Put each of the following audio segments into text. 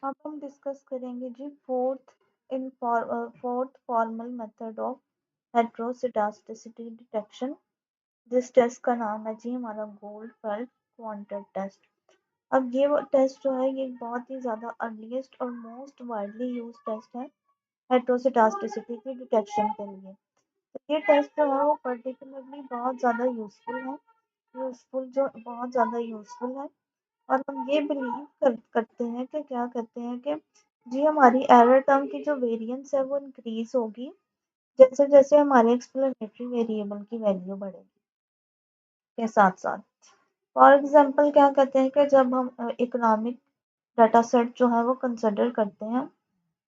अब हम डिस्कस करेंगे जी fourth formal method of heteroscedasticity detection. जिस टेस्ट का नाम है जी हमारा गोल्डफेल्ड क्वांटम टेस्ट। अब ये टेस्ट जो है ये बहुत ही ज़्यादा अर्लीस्ट और मोस्ट वाइडली यूज टेस्ट है हेटेरोसिडास्टिसिटी की डिटेक्शन के लिए। तो ये टेस्ट जो है वो पर्टिकुलरली बहुत ज़्यादा यूजफुल है। और हम ये करते हैं कि क्या करते हैं कि जी हमारी एरर टर्म की जो वेरिएंस है वो इंक्रीज होगी जैसे जैसे हमारे एक्सप्लेनेटरी वेरिएबल की वैल्यू बढ़ेगी के साथ साथ। फॉर एग्जांपल क्या कहते हैं कि जब हम इकोनॉमिक डाटा सेट जो है वो कंसिडर करते हैं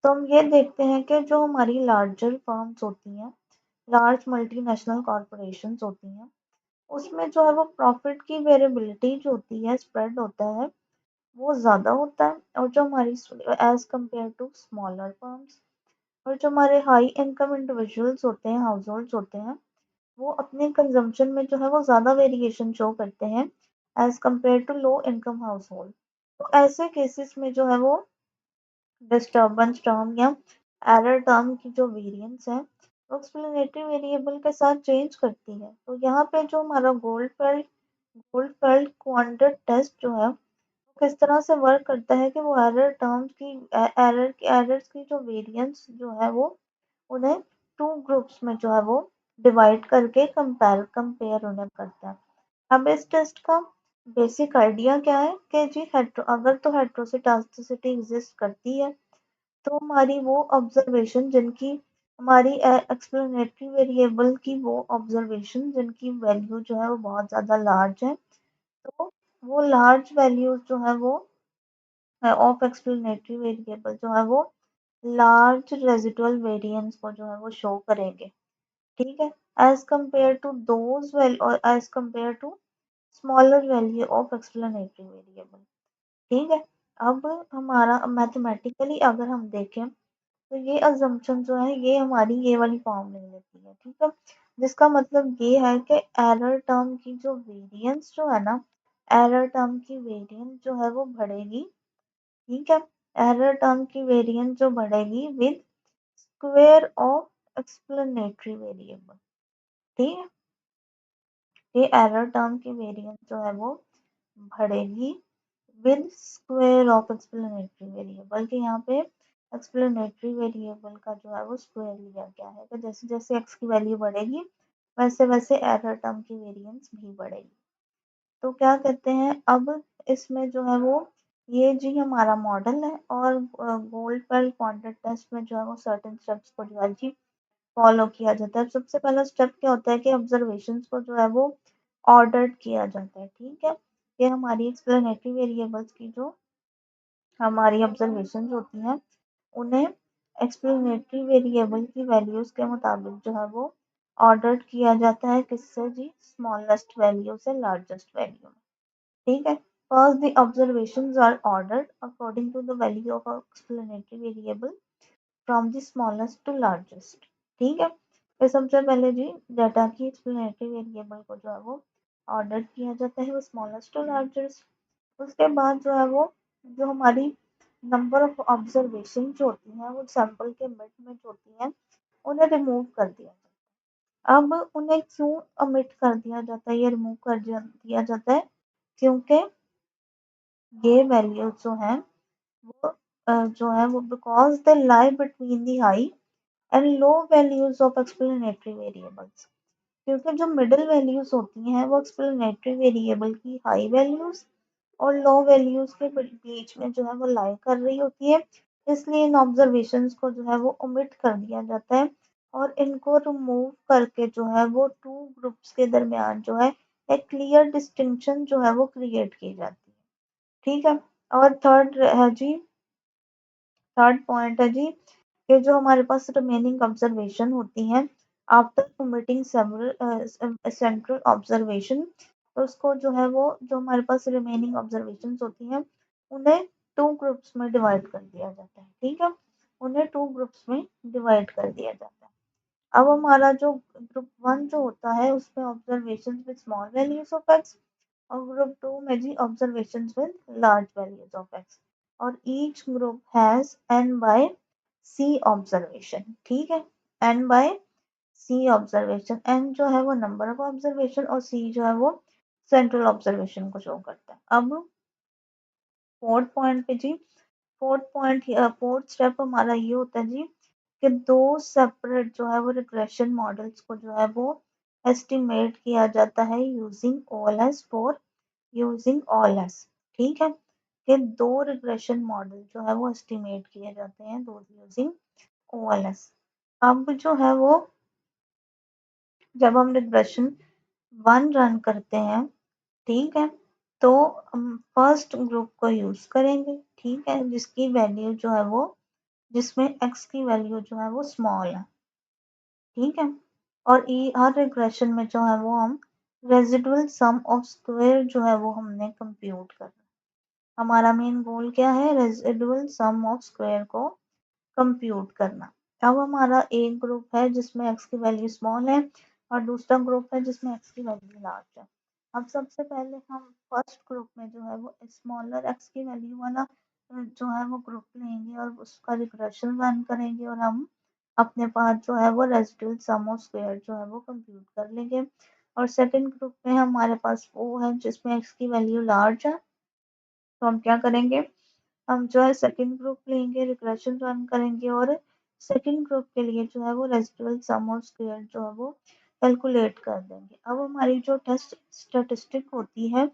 तो हम ये देखते हैं कि जो हमारी लार्जर फर्म्स होती हैं, लार्ज मल्टीनेशनल कॉरपोरेशंस होती हैं, उसमें जो है वो प्रॉफिट की वेरिएबिलिटी जो होती है, स्प्रेड होता है, वो ज़्यादा होता है। और जो हमारी as compare to smaller firms, और जो हमारे हाई इनकम इंडिविजुअल्स होते हैं, हाउस होल्ड्स होते हैं, वो अपने कंजम्पशन में जो है वो ज़्यादा वेरिएशन शो करते हैं as compare to low income household. तो ऐसे केसेस में जो है वो डिस्टर्बेंस टर्म या एरर टर्म की जो वेरिएंस है वो एक्सप्लेनेटरी वेरिएबल के साथ चेंज करती है। तो यहाँ पे जो हमारा गोल्डफेल्ड क्वांटम टेस्ट जो है किस तरह से वर्क करता है कि वो एरर्स की जो वेरिएंस जो है वो उन्हें टू ग्रुप्स में जो है वो डिवाइड करके कंपेयर उन्हें करता है। अब इस टेस्ट का बेसिक आइडिया क्या है कि जी अगर तो हेटेरोसिडास्टिसिटी एग्जिस्ट करती है तो हमारी वो ऑब्जर्वेशन जिनकी हमारी एक्सप्लेनेटरी वेरिएबल की वो ऑब्जर्वेशन जिनकी वैल्यू जो है वो बहुत ज़्यादा लार्ज है, तो वो लार्ज वैल्यूज जो है वो ऑफ एक्सप्लेनेटरी वेरिएबल जो है वो लार्ज रेजिडुअल वेरिएंस को जो है वो शो करेंगे। ठीक है, as compare to those value और as compare to smaller value of explanatory variable. ठीक है, अब हमारा मैथमेटिकली अगर हम देखें तो ये अजम्पशन जो है ये हमारी ये वाली फॉर्म ले लेती है। ठीक है, जिसका मतलब ये है कि एरर टर्म की जो वेरिएंस जो है ना, एरर टर्म की वेरिएंस जो है वो बढ़ेगी। ठीक है, एरर टर्म की वेरिएंस जो बढ़ेगी with square of explanatory variable. ठीक है, ये एरर टर्म की वेरिएंस जो है वो बढ़ेगी with square of explanatory variable के यहाँ पे एक्सप्लेनेटरी वेरिएबल का जो है वो स्क्वायर लिया गया है। तो जैसे जैसे एक्स की वैल्यू बढ़ेगी वैसे वैसे एरर टर्म की वेरिएंस भी बढ़ेगी। तो क्या कहते हैं अब इसमें जो है वो ये जी हमारा मॉडल है और गोल्डफेल्ड क्वांटम टेस्ट में जो है वो सर्टेन स्टेप्स को जो है जी फॉलो किया जाता है। सबसे पहला स्टेप क्या होता है कि ऑब्जर्वेशंस को जो है वो ऑर्डर्ड किया जाता है। ठीक है, ये हमारी एक्सप्लेनेटरी वेरिएबल्स की जो हमारी ऑब्जर्वेशंस होती हैं उन्हें एक्सप्लेनेटरी वेरिएबल की वैल्यूज के मुताबिक जो है वो ऑर्डर किया जाता है किससे जी, स्मॉलेस्ट वैल्यू से लार्जेस्ट वैल्यू में। ठीक है, first the observations are ordered according to the value of explanatory variable from the smallest to largest. ठीक है, तो सबसे पहले जी डाटा की एक्सप्लेनेटरी वेरिएबल को जो है वो ऑर्डर किया जाता है वो स्मॉलेस्ट टू लार्जेस्ट। उसके बाद जो है वो जो हमारी नंबर ऑफ ऑब्जर्वेशन जो होती हैं वो सैंपल के मिड में जो होती हैं उन्हें रिमूव कर दिया जाता है। अब उन्हें क्यों ओमिट कर दिया जाता है, ये रिमूव कर दिया जाता है क्योंकि ये वैल्यूज जो हैं वो जो है वो because they lie between the high and low values of explanatory variables. क्योंकि जो मिडिल वैल्यूज होती हैं वो एक्सप्लेनेटरी वेरिएबल की हाई वैल्यूज और लो वैल्यूज के बीच में जो है वो लाई कर रही होती है, इसलिए इन ऑब्जर्वेशंस को जो है वो ओमिट कर दिया जाता है और इनको रिमूव करके जो है वो टू ग्रुप्स के दरमियान जो है एक क्लियर डिस्टिंक्शन जो है वो क्रिएट की जाती है। ठीक है, और थर्ड पॉइंट है जी कि जो हमारे पास रिमेनिंग ऑब्जर्वेशन होती हैं आफ्टर ओमिटिंग सेंट्रल ऑब्जर्वेशन, तो उसको जो है वो जो हमारे पास रिमेनिंग ऑब्जर्वेशन होती हैं उन्हें टू ग्रुप्स में डिवाइड कर दिया जाता है। ठीक है, उन्हें टू ग्रुप्स में डिवाइड कर दिया जाता है। अब हमारा जो ग्रुप वन जो होता है उसमें observation with small values of x और ग्रुप टू में जी observation with large values of x. और each group has n by c observation. ठीक है, n by c observation, n जो है वो नंबर ऑफ ऑब्जर्वेशन और c जो है वो सेंट्रल ऑब्जर्वेशन को शो करता है। अब फोर्थ पॉइंट पे जी, फोर्थ स्टेप हमारा ये होता है जी कि दो सेपरेट जो है वो रिग्रेशन मॉडल्स को जो है वो एस्टिमेट किया जाता है यूजिंग ऑल एस। ठीक है, कि दो रिग्रेशन मॉडल जो है वो एस्टिमेट किए जाते हैं दो यूजिंग ओएलएस। अब जो है वो जब हम रिग्रेशन 1 रन करते हैं, ठीक है, तो हम फर्स्ट ग्रुप को यूज करेंगे, ठीक है, जिसकी वैल्यू जो है वो जिसमें x की वैल्यू जो है वो स्मॉल है। ठीक है, और हर रिग्रेशन में जो है वो हम रेजिडुअल सम ऑफ स्क्वायर जो है वो हमने कंप्यूट करना। हमारा मेन गोल क्या है, रेजिडुअल सम ऑफ स्क्वायर को कंप्यूट करना। अब हमारा एक ग्रुप है जिसमें x की वैल्यू स्मॉल है और दूसरा ग्रुप है जिसमें x की वैल्यू लार्ज है। अब सबसे पहले हम फर्स्ट ग्रुप में जो है वो स्मॉलर x की वैल्यू वाला जो है वो ग्रुप लेंगे और उसका रिग्रेशन रन करेंगे और हम अपने पास जो है वो रेजिडुअल सम ऑफ स्क्वायर जो है वो कंप्यूट कर लेंगे। और सेकंड ग्रुप में हमारे पास वो है जिसमें x की वैल्यू लार्ज है, तो हम क्या करेंगे, हम जो है सेकंड ग्रुप लेंगे, रिग्रेशन रन करेंगे और सेकंड ग्रुप के लिए जो है वो रेजिडुअल सम ऑफ स्क्वायर जो है वो कैलकुलेट कर देंगे। अब हमारी जो टेस्ट स्टैटिस्टिक होती है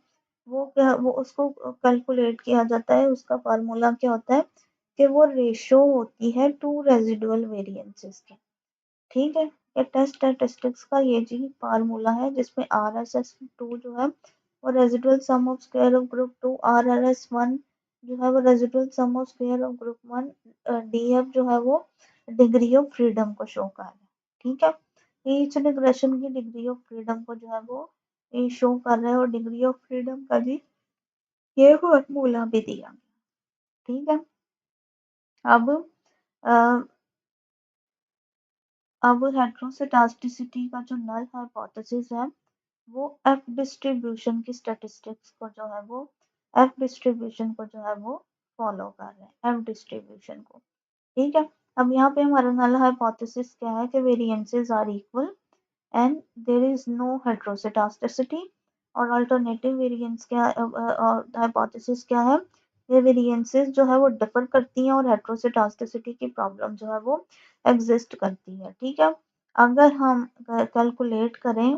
वो उसको कैलकुलेट किया जाता है, उसका फार्मूला क्या होता है कि वो रेशो होती है टू रेजिडुअल वेरिएंसेस की। ठीक है, ये टेस्ट स्टैटिस्टिक्स का ये जी फार्मूला है जिसमें RSS2 जो है वो residual sum of square of group 2, RRS1 जो है वो residual sum of square of group 1, DF जो है वो डिग्री ऑफ फ्रीडम को शो कर रहा है। ठीक है, ईच रिग्रेशन की डिग्री ऑफ फ्रीडम को जो है वो ये शो कर रहा है और डिग्री ऑफ फ्रीडम का जी ये फॉर्मूला भी दिया। ठीक है, अब अब हेटेरोस्केडास्टिसिटी का जो नल हाइपोथेसिस है वो एफ डिस्ट्रीब्यूशन की स्टैटिस्टिक्स को जो है वो एफ डिस्ट्रीब्यूशन को जो है वो फॉलो कर रहे हैं, एफ डिस्ट्रीब्यूशन को। ठीक है, अब यहाँ पे हमारा नल हाइपोथेसिस क्या है कि variances are equal and there is no heteroscedasticity. और अल्टरनेटिव वेरिएंस क्या हाइपोथेसिस क्या है, ये वेरिएंसेस जो है वो डिफर करती हैं और हेटेरोस्केडास्टिसिटी की प्रॉब्लम जो है वो एग्जिस्ट करती है। ठीक है, अगर हम कैलकुलेट करें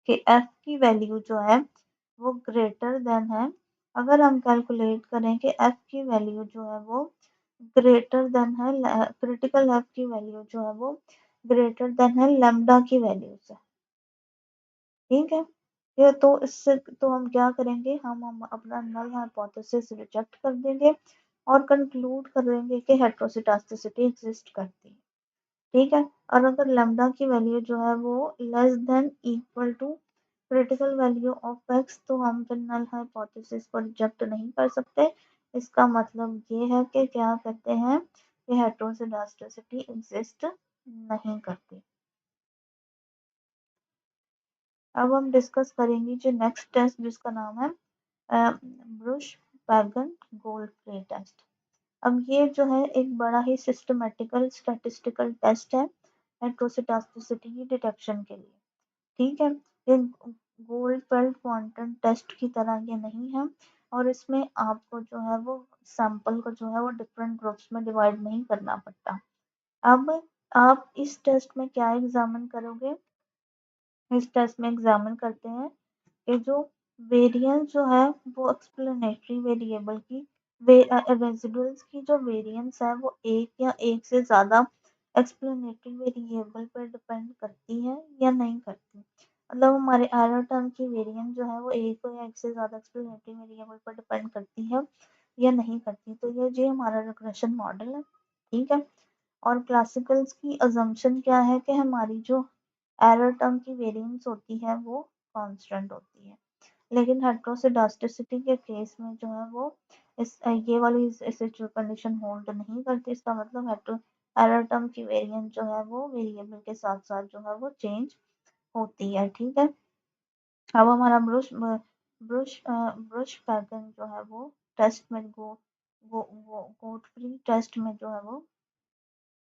कि f की वैल्यू जो है वो ग्रेटर देन है, अगर हम कैलकुलेट करें कि f की वैल्यू जो है वो ग्रेटर देन है, क्रिटिकल f की वैल्यू जो है वो ग्रेटर देन है लैम्डा की वैल्यू से। ठीक है, ये तो इससे तो हम क्या करेंगे, हम अपना नल हाइपोथेसिस रिजेक्ट कर देंगे और कंक्लूड कर देंगे कि हेटेरोस्केडास्टिसिटी एग्जिस्ट करती है। ठीक है, और अगर लैम्डा की वैल्यू जो है वो less than equal to critical value of x, तो हम फिर नल हाइपोथेसिस को रिजेक्ट नहीं कर सकते। इसका मतलब ये है कि क्या कहते हैं कि हेटेरोस्केडास्टिसिटी एग्जिस्ट नहीं करती। अब हम डिस्कस करेंगे जो नेक्स्ट टेस्ट जिसका नाम है Breusch Pagan Godfrey test. अब ये जो है एक बड़ा ही सिस्टमेटिकल स्टैटिस्टिकल टेस्ट है हेटेरोस्केडास्टिसिटी की डिटेक्शन के लिए। ठीक है, ये गोल्ड बेल्ट क्वांटम टेस्ट की तरह ये नहीं है और इसमें आपको जो है वो सैंपल को जो है वो डिफरेंट ग्रुप्स में डिवाइड नहीं करना पड़ता। अब आप इस टेस्ट में क्या एग्जामिन करोगे, इस टेस्ट में एग्जामिन करते हैं कि जो वेरिएंस जो है वो एक्सप्लेनेटरी वेरिएबल की रेजिडुअल्स की जो वेरिएंस है वो एक या एक से ज्यादा एक्सप्लेनेटरी वेरिएबल पर डिपेंड करती है या नहीं करती। मतलब हमारे एरर टर्म की वेरिएंस जो है वो एक या एक से ज्यादा एक्सप्लेनेटरी वेरिएबल पर डिपेंड करती है या नहीं करती। तो ये जो हमारा रिग्रेशन मॉडल है। ठीक है, और क्लासिकल्स की अजम्पशन क्या है कि हमारी जो एरर टर्म की वेरिएंस होती है वो कांस्टेंट होती है, लेकिन हेटेरोस्केडास्टिसिटी के केस में जो है वो इस ये वाली कंडीशन होल्ड नहीं करती। इसका मतलब हेटेरो एरर टर्म की वेरिएंस जो है वो वेरिएबल के साथ साथ जो है वो चेंज होती है। ठीक है, अब हमारा ब्रुश ब्रुश ब्रुश पैटर्न जो है वो टेस्ट में गो वो गोटफ्री टेस्ट में जो है वो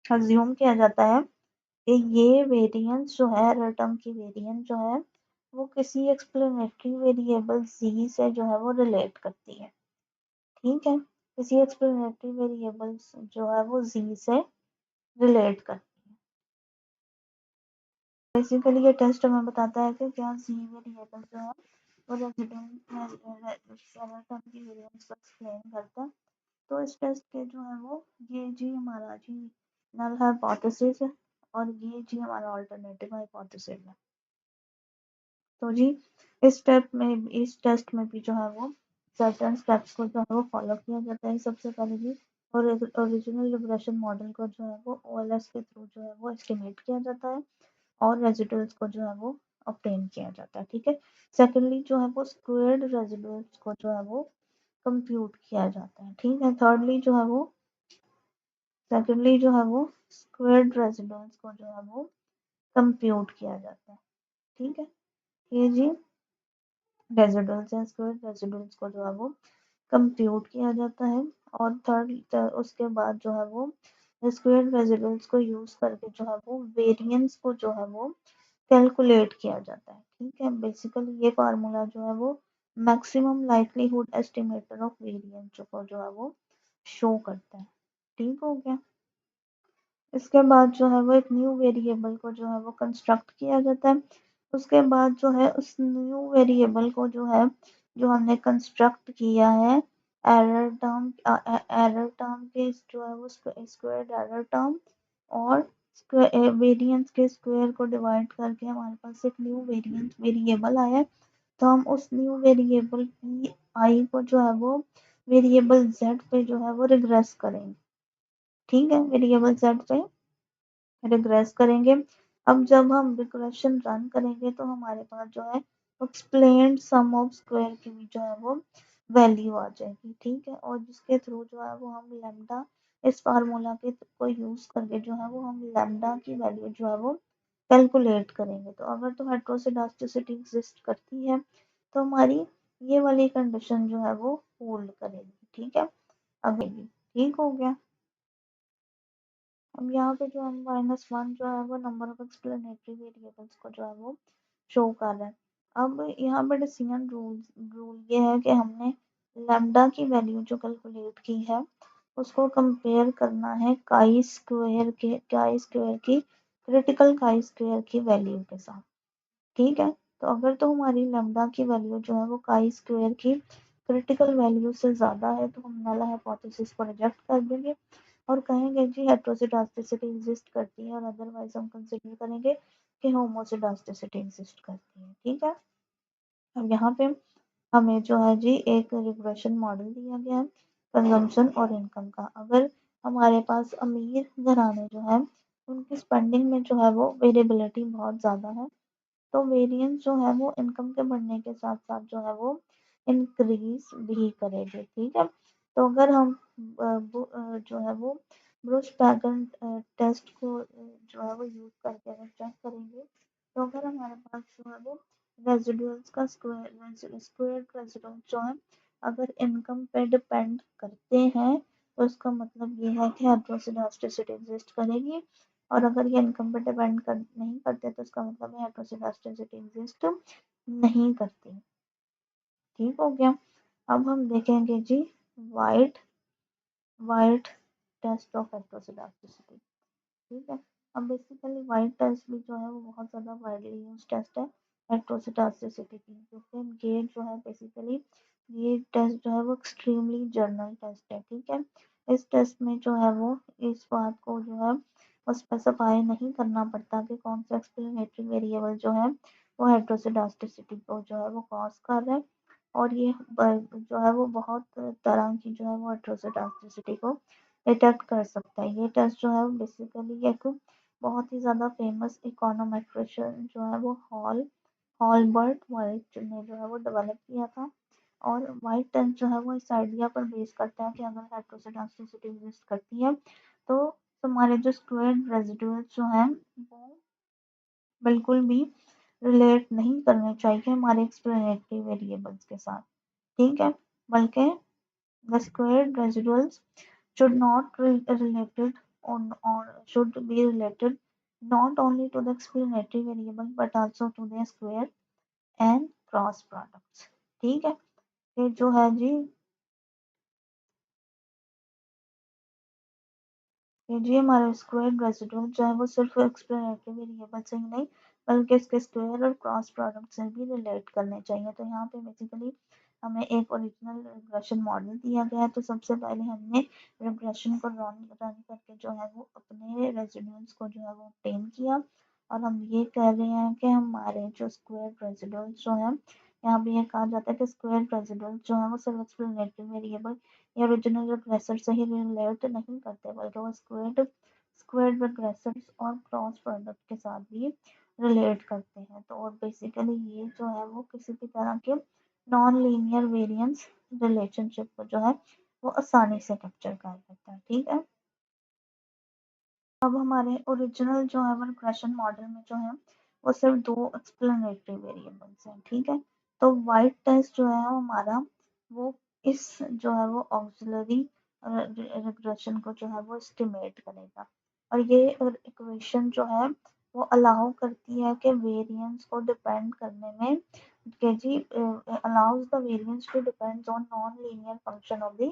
अज्यूम किया जाता है कि ये वेरिएंस जो है, एरर टर्म की वेरिएंस जो है वो किसी एक्सप्लेनेटरी वेरिएबल z से जो है वो रिलेट करती है। ठीक है, किसी एक्सप्लेनेटरी वेरिएबल जो है वो z से रिलेट करती है। बेसिकली ये टेस्ट हमें बताता है कि क्या z वेरिएबल जो है वो रेजिडेंट एरर टर्म की वेरिएंस को एक्सप्लेन करता है। तो इस टेस्ट के जो है वो ये जी हमारा जी नल हाइपोथेसिस है और ये जी हमारा अल्टरनेटिव हाइपोथेसिस है। तो जी इस टेस्ट में भी जो है वो सर्टेन स्टेप्स को जो है वो फॉलो किया जाता है। सबसे पहले जी और ओरिजिनल रिग्रेशन मॉडल को जो है वो ओएलएस के थ्रू जो है वो एस्टिमेट किया जाता है और रेजिडुअल्स को जो है वो ऑब्टेन किया जाता है। ठीक है, सेकेंडली जो है वो स्क्वेयर्ड रेजिडुअल्स को जो है वो कंप्यूट किया जाता है। ठीक है, थर्डली जो है वो स्क्वेयर्ड रेजिडुअल्स को जो है वो कंप्यूट किया जाता है। ठीक है, ये जी रेजिडुअल्स हैं, स्क्वेयर्ड रेजिडुअल्स को जो है वो कंप्यूट किया जाता है और थर्ड उसके बाद जो है वो स्क्वेयर्ड रेजिडुअल्स को यूज करके जो है वो वेरिएंस को जो है वो कैलकुलेट किया जाता है। ठीक है, बेसिकली ये फार्मूला जो है वो maximum likelihood estimator of variance को जो है वो शो करता है। ठीक हो गया, इसके बाद जो है वो एक न्यू वेरिएबल को जो है वो कंस्ट्रक्ट किया जाता है। उसके बाद जो है उस न्यू वेरिएबल को जो है जो हमने कंस्ट्रक्ट किया है एरर टर्म के जो है वो स्क्वायर्ड एरर टर्म और वेरिएंस के स्क्वायर को डिवाइड करके हमारे पास एक न्यू वेरिएबल आया है। तो हम उस न्यू वेरिएबल की आई को जो है वो वेरिएबल z पे जो है वो रिग्रेस करेंगे। ठीक है, वेरिएबल z पे रिग्रेस करेंगे। अब जब हम रिग्रेशन रन करेंगे तो हमारे पास जो है एक्सप्लेन्ड सम ऑफ स्क्वायर की भी जो है वो वैल्यू आ जाएगी। ठीक है, और जिसके थ्रू जो है वो हम लैम्डा इस फार्मूला के को यूज करके जो है वो हम लैम्डा की वैल्यू जो है वो कैलकुलेट करेंगे। तो अगर तो हेटेरोसिडास्टिसिटी एग्जिस्ट करती है तो हमारी ये वाली कंडीशन जो है वो होल्ड करेगी। ठीक है, अभी ठीक हो गया। अब यहाँ पे जो हम -1 जो है वो नंबर ऑफ एक्सप्लेनेटरी वेरिएबल्स को जो है वो शो कर रहा है। अब यहाँ पे डिसीजन रूल ये है कि हमने लैम्डा की वैल्यू जो कैलकुलेट की है उसको कंपेयर करना है काई स्क्वायर की क्रिटिकल काई स्क्वायर की वैल्यू के साथ। ठीक है, तो अगर तो हमारी लैम्डा की वैल्यू जो है वो काई स्क्वायर की क्रिटिकल वैल्यू से ज़्यादा है तो हम नल हाइपोथेसिस को रिजेक्ट कर देंगे और कहेंगे जी हेटेरोसिडास्टिसिटी एग्जिस्ट करती है और अदरवाइज हम कंसिडर करेंगे कि होमोसिडास्टिसिटी एग्जिस्ट करती है। ठीक है, अब यहाँ पे हमें जो है जी एक रिग्रेशन मॉडल दिया गया है कंजम्पशन और इनकम का। अगर हमारे पास अमीर घराने जो है उनकी स्पेंडिंग में जो है वो वेरिएबिलिटी बहुत ज़्यादा है तो वेरिएंस जो है वो इनकम के बढ़ने के साथ साथ जो है वो इंक्रीज भी करेगी। ठीक है, तो अगर हम जो है वो ब्रूच पैटर्न टेस्ट को जो है वो यूज करके अगर चेक करेंगे तो अगर हमारे पास जो है वो रेजिडुअल्स का स्क्वायर रेजिडुअल जो है अगर इनकम पे डिपेंड करते हैं तो इसका मतलब ये है कि हेटेरोसिडास्टिसिटी एग्जिस्ट करेगी और अगर ये इनकम पे डिपेंड नहीं करते तो इसका मतलब है हेटेरोसिडास्टिसिटी एग्जिस्ट नहीं करती। ठीक हो गया, अब हम देखेंगे जी वाइट वाइट टेस्ट ऑफ हेटेरोसिडास्टिसिटी। ठीक है, अब बेसिकली वाइट टेस्ट भी जो है वो बहुत ज़्यादा वाइडली यूज टेस्ट है हेटेरोसिडास्टिसिटी की क्योंकि ये जो है बेसिकली ये टेस्ट जो है वो एक्सट्रीमली जर्नल टेस्ट है। ठीक है, इस टेस्ट में जो है वो इस बात को जो है वो स्पेसिफाई नहीं करना पड़ता कि कौन सा एक्सप्लेनेटरी वेरिएबल जो है वो हेटेरोसिडास्टिसिटी को जो है वो कॉज कर रहा है और ये जो है वो बहुत तरह की जो है वो हेटेरोसिडास्टिसिटी को डिटेक्ट कर सकता है। ये टेस्ट जो है बेसिकली एक बहुत ही ज़्यादा फेमस इकोनोमेट्रिशियन जो है वो हॉलबर्ट वाइट ने जो है वो डेवलप किया था और वाइट टेस्ट जो है वो इस आइडिया पर बेस करता है कि अगर हेटेरोसिडास्टिसिटी एग्जिस्ट करती है तो हमारे जो स्क्वेयर्ड रेजिडुअल्स जो हैं वो बिल्कुल भी रिलेट नहीं करने चाहिए हमारे एक्सप्लेनेटरी वेरिएबल्स के साथ। ठीक है, बल्कि The squared residuals should not related or should be related not only to the explanatory variable but also to the square and cross products. ठीक है, ये जो है जी, ये जी हमारा स्क्वायर रेसिडुअल जो है वो सिर्फ एक्सप्लेनेटरी वेरिएबल से ही नहीं बल्कि इसके स्क्वायर और क्रॉस प्रोडक्ट से भी रिलेट करने चाहिए। तो यहाँ पे बेसिकली हमें एक ओरिजिनल रिग्रेशन मॉडल दिया गया है। तो सबसे पहले हमने रिग्रेशन को रन रन करके जो है वो अपने रेसिडुअल्स को जो है वो ऑब्टेन किया और हम ये कह रहे हैं कि हमारे जो स्क्वायर रेसिडुअल्स जो है, यहाँ पे ये कहा जाता है कि स्क्वायर रेसिडुअल्स जो है वो सिर्फ एक्सप्लेनेटरी वेरिएबल या ओरिजिनल रिग्रेसर से ही रिलेट नहीं करते बल्कि वो स्क्वेर्ड रिग्रेसर्स और क्रॉस प्रोडक्ट के साथ भी रिलेट करते हैं। तो और बेसिकली ये जो है वो किसी भी तरह के नॉन लीनियर वेरिएंस रिलेशनशिप को जो है वो आसानी से कैप्चर कर लेता है। ठीक है, अब हमारे ओरिजिनल जो है वो रिग्रेशन मॉडल में जो है वो सिर्फ दो एक्सप्लेनेटरी वेरिएबल्स हैं। ठीक है, तो वाइट टेस्ट जो है हमारा वो इस जो है वो ऑक्सिलरी रिग्रेशन को जो है वो एस्टिमेट करेगा और ये इक्वेशन जो है वो अलाउ करती है कि वेरिएंस को डिपेंड करने में के जी allows the variance to depends on non-linear function of the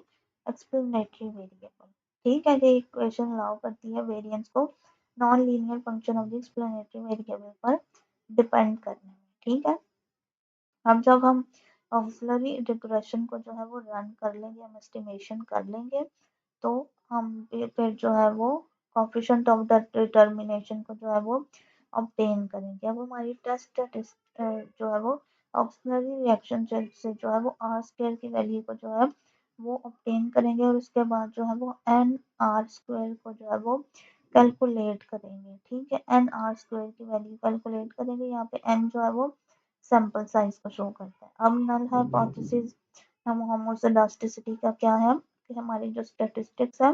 explanatory variable। ठीक है, ये इक्वेशन अलाउ करती है वेरिएंस को non linear function of the explanatory variable पर डिपेंड करने में। ठीक है, अब जब हम ऑक्सिलरी रिग्रेशन को जो है वो रन कर लेंगे, हम एस्टिमेशन कर लेंगे, तो हम फिर जो है वो कोफिशिएंट ऑफ द डिटर्मिनेशन को जो है वो ऑब्टेन करेंगे। अब हमारी टेस्ट जो है वो ऑक्सिलरी रिएक्शन से जो है वो आर स्क्वायर की वैल्यू को जो है वो ऑब्टेन करेंगे और उसके बाद जो है वो एन आर स्क्वायर को जो है वो कैलकुलेट करेंगे। ठीक है, एन आर स्क्वायर की वैल्यू कैलकुलेट करेंगे। यहाँ पे एन जो है वो सैंपल साइज को शो करता है। अब नल हाइपोथेसिस हम होमोसेडास्टिसिटी का क्या है कि हमारी जो स्टैटिस्टिक्स है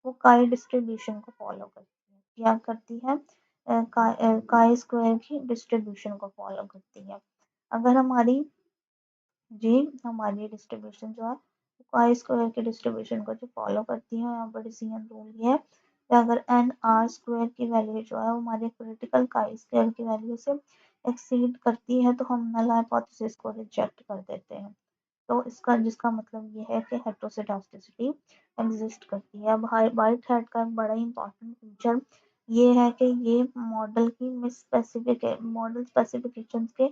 वो काई डिस्ट्रीब्यूशन को फॉलो करती है। क्या करती है? काई स्क्वायर की डिस्ट्रीब्यूशन को फॉलो करती है। अगर हमारी जी हमारी डिस्ट्रीब्यूशन जो है काई स्क्वायर की डिस्ट्रीब्यूशन को जो फॉलो करती है, यहाँ पर डिसीजन रूल ये है कि अगर एन आर स्क्वायर की वैल्यू जो है वो हमारे क्रिटिकल काई स्क्वायर की वैल्यू से एक्सीड करती है तो हम नल हाइपोथेसिस को रिजेक्ट कर देते हैं। तो इसका जिसका मतलब ये है कि हेटेरोसिडास्टिसिटी एग्जिस्ट करती है। अब वाइट हेट का एक बड़ा इंपॉर्टेंट फीचर ये है कि ये मॉडल की मॉडल स्पेसिफिकेशंस के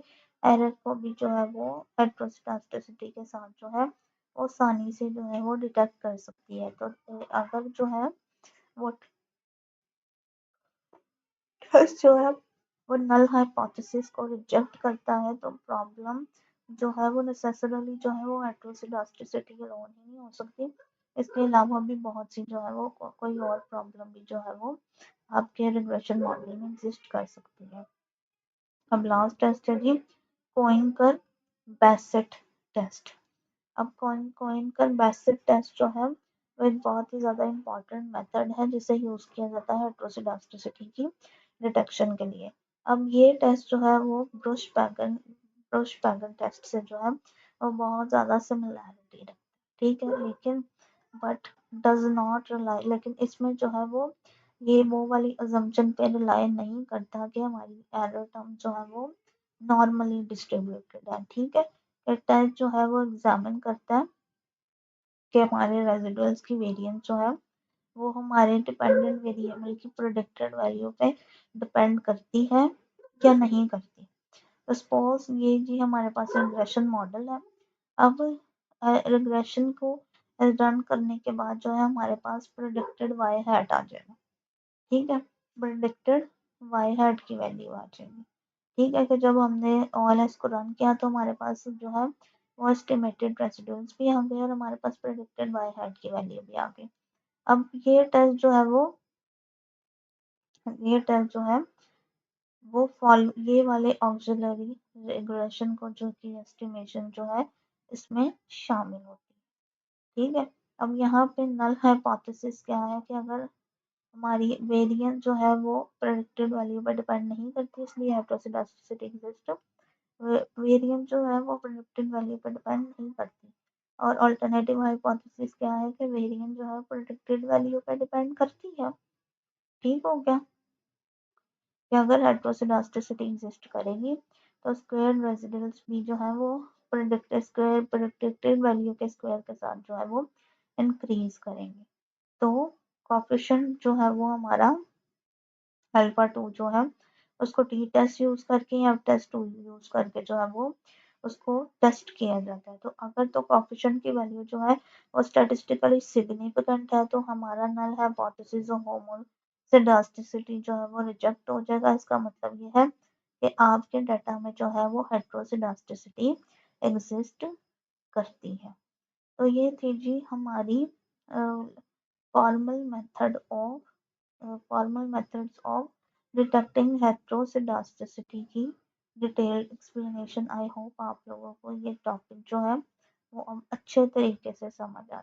एरर को भी जो है वो हेटेरोसिडास्टिसिटी के साथ जो है वो आसानी से जो है वो डिटेक्ट कर सकती है। तो अगर जो है वो टेस्ट जो है वो नल हाइपोथेसिस को रिजेक्ट करता है तो प्रॉब्लम जो है वो नेसेसरली जो है वो हेटेरोसिडास्टिसिटी अलोन ही नहीं हो सकती। इसके अलावा भी बहुत सी जो है वो कोई और प्रॉब्लम भी जो है वो आपके रिग्रेशन मॉडल में एग्जिस्ट कर सकती है। अब लास्ट टेस्ट है जी कोइनकर बेसेट टेस्ट। अब कोइनकर बेसेट टेस्ट जो है वो एक बहुत ही ज़्यादा इम्पोर्टेंट मेथड है जिसे यूज़ किया जाता है हेटेरोसिडास्टिसिटी की डिटेक्शन के लिए। अब ये टेस्ट जो है वो ब्रुश पैगन टेस्ट से जो है वो बहुत ज़्यादा सिमिलैरिटी रखता है। ठीक है, लेकिन बट डज नॉट रिलाई, लेकिन इसमें जो है ये वो वाली अजम्पशन पे रिलाई नहीं करता कि हमारी एरर टर्म जो है वो नॉर्मली डिस्ट्रीब्यूटेड है। ठीक है, टेस्ट जो है वो एग्जामिन करता है कि हमारे रेजिडुअल्स की वेरिएंस जो है वो हमारे डिपेंडेंट वेरिएबल की प्रेडिक्टेड वैल्यू पे डिपेंड करती है या नहीं करती। तो सपोज ये जी हमारे पास रिग्रेशन मॉडल है। अब रिग्रेशन को रन करने के बाद जो है हमारे पास प्रेडिक्टेड वाई हैट आ जाएगा। ठीक है, प्रेडिक्टेड वाई हैट की वैल्यू आ जाएगी। ठीक है, कि जब हमने OLS को रन किया तो हमारे पास जो है वो एस्टिमेटेड रेसिडुअल्स भी आ गए और हमारे पास प्रेडिक्टेड वाई हैट की वैल्यू भी आ गई। अब ये टेस्ट जो है वो फॉलो ये वाले ऑक्सिलरी रिग्रेशन को जो की एस्टिमेशन जो है इसमें शामिल होती है। ठीक है, अब यहाँ पे नल हाइपोथेसिस क्या है कि अगर हमारी वेरिएंस जो है वो प्रेडिक्टेड वैल्यू पर डिपेंड नहीं करती इसलिए हेटेरोसिडास्टिसिटी एग्जिस्ट। वेरिएंस जो है वो प्रेडिक्टेड वैल्यू पर डिपेंड नहीं करती और अल्टरनेटिव हाइपोथेसिस क्या है कि वेरिएंस जो है प्रेडिक्टेड वैल्यू पे डिपेंड करती है। ठीक हो गया कि अगर हेटेरोसिडास्टिसिटी एग्जिस्ट करेगी तो स्क्वायर रेजिडुअल्स भी जो है वो प्रेडिक्टेड वैल्यू के स्क्वायर के साथ जो है वो इंक्रीज करेंगे। तो कोफिशिएंट जो है वो हमारा अल्फा 2 जो है उसको टी टेस्ट यूज करके या टेस्ट 2 यूज करके जो है वो उसको टेस्ट किया जाता है। तो अगर तो कोफिशिएंट की वैल्यू जो है वो स्टैटिस्टिकली सिग्निफिकेंट है तो हमारा नल हाइपोथेसिस होमोसिडास्टिसिटी जो है वो रिजेक्ट हो जाएगा। इसका मतलब ये है कि आपके डाटा में जो है वो हेटेरोसिडास्टिसिटी एग्जिस्ट करती है। तो ये थी जी हमारी formal method of formal methods of detecting heteroscedasticity की डिटेल्ड एक्सप्लेनेशन। आई होप आप लोगों को ये टॉपिक जो है वो अच्छे तरीके से समझ आ जाए।